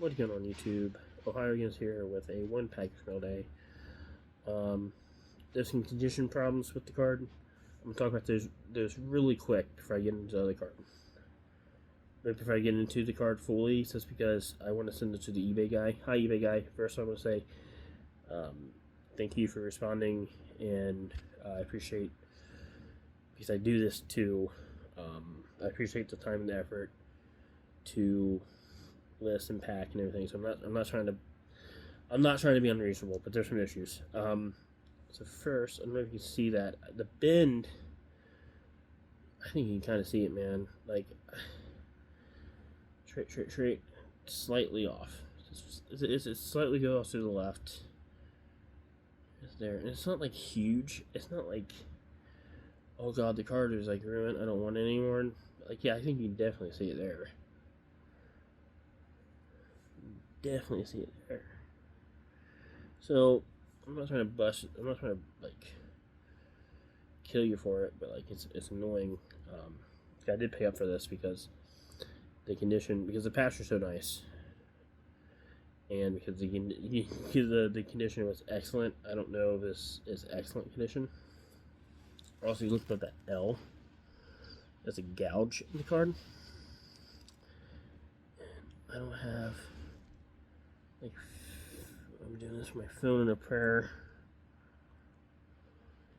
What's going on YouTube? Ohio Games here with a one package mail day. There's some condition problems with the card. I'm going to talk about those really quick before I get into the other card. But before I get into the card fully, just because I want to send it to the eBay guy. Hi eBay guy. First I want to say thank you for responding, and I appreciate, because I do this too, I appreciate the time and the effort to list and pack and everything. So I'm not trying to be unreasonable, but there's some issues. So first, I don't know if you can see that the bend. I think you can kind of see it, man. Like straight, slightly off. It's slightly goes to the left. It's there, and it's not like huge. It's not like, oh god, the card is like ruined, I don't want it anymore. Like, yeah, I think you can definitely see it there. Definitely see it there. So I'm not trying to bust. I'm not trying to like kill you for it, but like it's annoying. I did pay up for this because the condition, because the patch was so nice, and because the condition was excellent. I don't know if this is excellent condition. Also, you look at that L. There's a gouge in the card. I don't have. Like, I'm doing this with my phone in a prayer.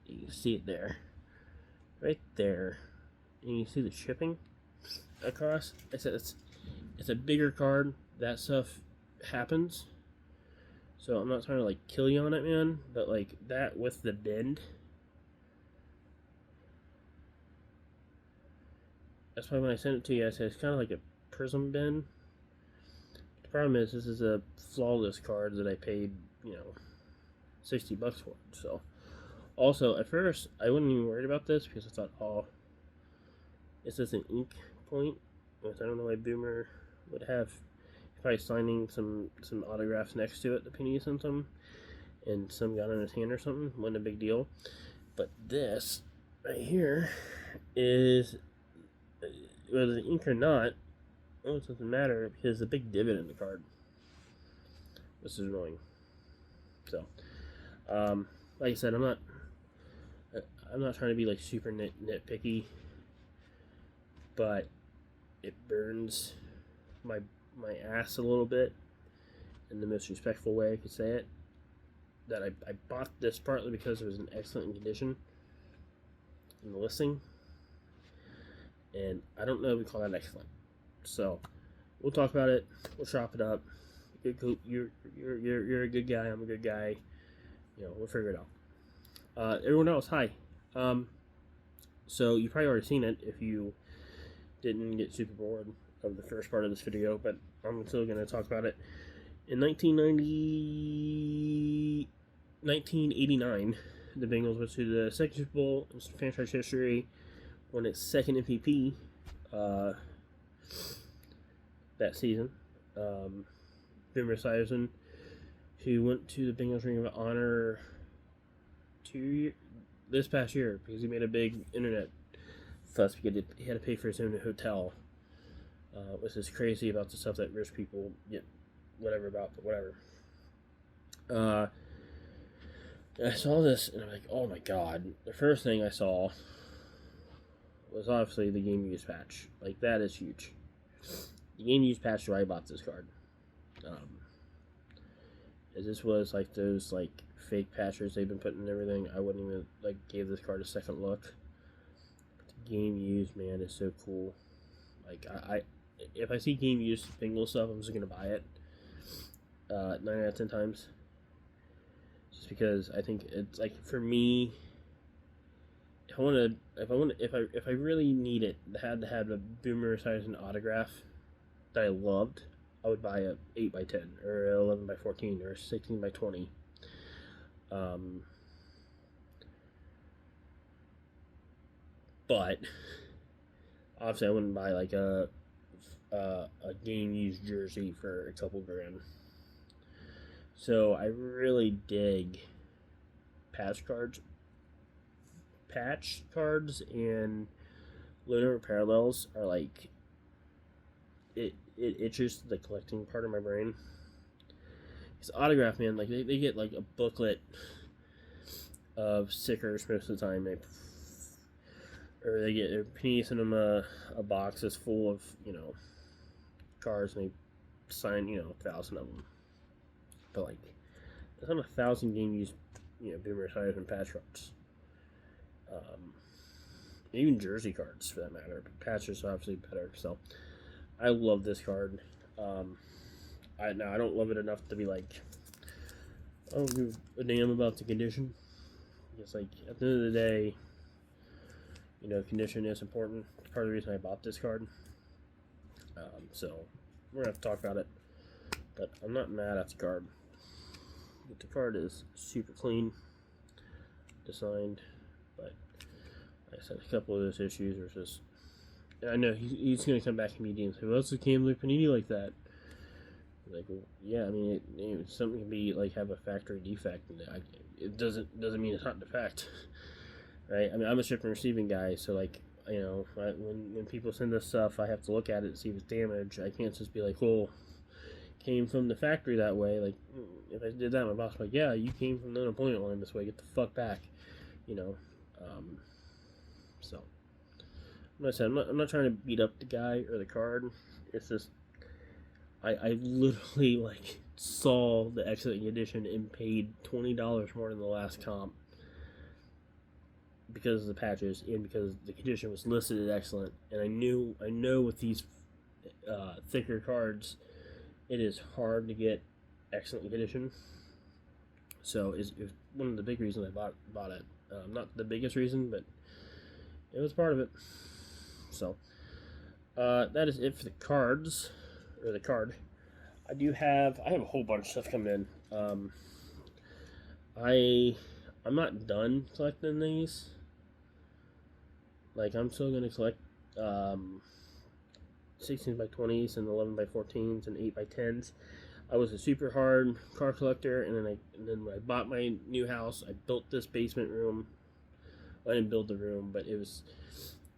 You can see it there. Right there. And you see the chipping across. I said it's a bigger card. That stuff happens. So I'm not trying to like kill you on it, man. But like that with the bend. That's why when I sent it to you, I said it's kind of like a prism bend. Problem is, this is a flawless card that I paid, $60 for. So, also at first I wasn't even worried about this because I thought, oh, it's just an ink point, which I don't know why Boomer would have. Probably signing some autographs next to it, the penny sent them, and some got in his hand or something. Wasn't a big deal. But this right here is, whether the ink or not. Oh, it doesn't matter because there's a big divot in the card. This is annoying. So, like I said, I'm not trying to be like super nitpicky, but it burns my ass a little bit in the most respectful way I could say it. That I bought this partly because it was in excellent condition in the listing, and I don't know if we call that excellent. So we'll talk about it. We'll chop it up. You're a good guy. I'm a good guy. We'll figure it out. Everyone else, hi. So you probably already seen it if you didn't get super bored of the first part of this video, but I'm still going to talk about it. In 1989, the Bengals went to the second Super Bowl in franchise history, won its second MVP. That season, Boomer Esiason, who went to the Bengals Ring of Honor this past year because he made a big internet fuss because he had to pay for his own hotel, which is crazy about the stuff that rich people get whatever about, but whatever. I saw this and I'm like, oh my god! The first thing I saw was obviously the game use patch. Like, that is huge. The game use patch where I bought this card. This was like those like fake patches they've been putting in everything. I wouldn't even like give this card a second look. But the game use, man, is so cool. Like, I if I see game use Bengal stuff, I'm just gonna buy it. 9 out of 10 times. Just because I think it's like, for me, if I really need it, had to have a Boomer Esiason autograph that I loved, I would buy a 8x10 or 11x14 or 16x20. But obviously I wouldn't buy like a game used jersey for a couple grand. So I really dig patch cards and low number parallels are like it itches the collecting part of my brain. Because autograph, man, like they get like a booklet of stickers most of the time. Or they get a piece in them a box that's full of cards, and they sign 1,000 of them. But like, there's not 1,000 game used Boomer tires and patch cards. Even jersey cards for that matter. But patches are obviously better. So I love this card. I don't love it enough to be like, I don't give a damn about the condition. It's like at the end of the day, condition is important. It's part of the reason I bought this card. So we're gonna have to talk about it. But I'm not mad at the card. But the card is super clean, designed. But like I said, a couple of those issues are just. I know he's gonna come back immediately and say, "Well, it's a Cam Panini like that." Like, well, yeah, I mean, something can be like have a factory defect, and it doesn't mean it's not defect, right? I mean, I'm a shipping and receiving guy, so like, when people send us stuff, I have to look at it and see if it's damaged. I can't just be like, "Well, came from the factory that way." Like, if I did that, my boss would be like, "Yeah, you came from the unemployment line this way. Get the fuck back," So, like I said, I'm not trying to beat up the guy or the card. It's just. I literally like saw the Excellent Edition and paid $20 more than the last comp because of the patches and because the condition was listed as excellent. And I know with these thicker cards, it is hard to get excellent condition. So it's one of the big reasons I bought it. Not the biggest reason, but it was part of it. So that is it for the cards. Or the card. I have a whole bunch of stuff coming in. I'm not done collecting these. Like, I'm still gonna collect 16 by 20s and 11 by 14s and 8 by 10s. I was a super hard car collector, and then when I bought my new house, I built this basement room. Well, I didn't build the room, but it was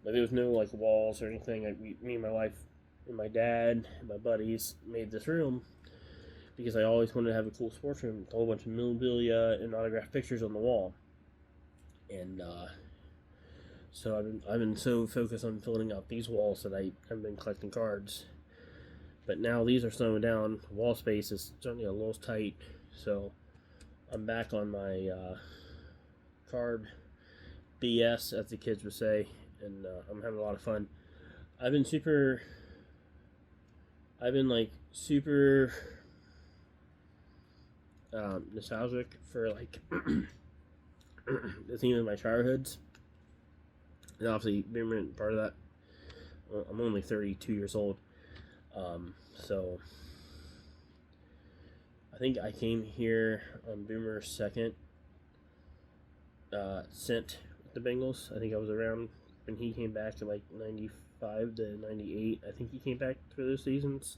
like there was no like walls or anything. Me and my wife and my dad and my buddies made this room because I always wanted to have a cool sports room with a whole bunch of memorabilia and autographed pictures on the wall. And so I've been so focused on filling out these walls that I haven't been collecting cards. But now these are slowing down. Wall space is starting to get a little tight, so I'm back on my card BS, as the kids would say, and I'm having a lot of fun. I've been super nostalgic for like the theme of my childhoods, and obviously being part of that. I'm only 32 years old, so I think I came here on Boomer's second stint with the Bengals. I think I was around when he came back to like 95 to 98. I think he came back for those seasons.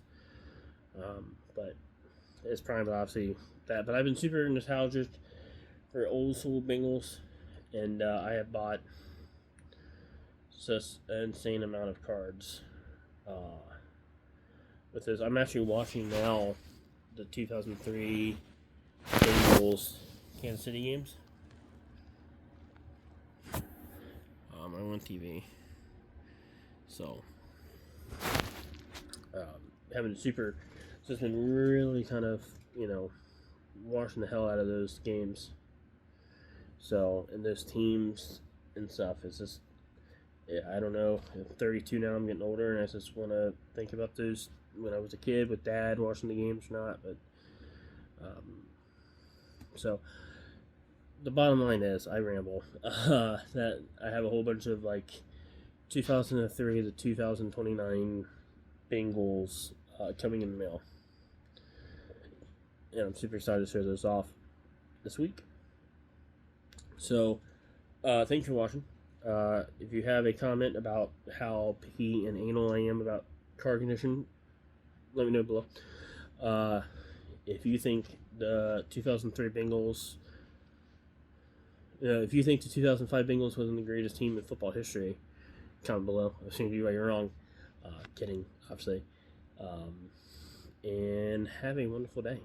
But it's prime, obviously, that. But I've been super nostalgic for old school Bengals, and I have bought just an insane amount of cards. With this, I'm actually watching now the 2003 Bengals Kansas City games. I'm on TV, so having super. So it's been really kind of watching the hell out of those games. So, and those teams and stuff, it's just, I don't know. I'm 32 now. I'm getting older, and I just want to think about those when I was a kid with Dad watching the games or not. But so the bottom line is, I ramble. That I have a whole bunch of like 2003 to 2029 Bengals coming in the mail. And I'm super excited to show those off this week. So, thanks for watching. If you have a comment about how picky and anal I am about card condition, let me know below. If you think the 2003 Bengals, if you think the 2005 Bengals wasn't the greatest team in football history, comment below. I've seen you why you're wrong. Kidding, obviously. Um, and have a wonderful day.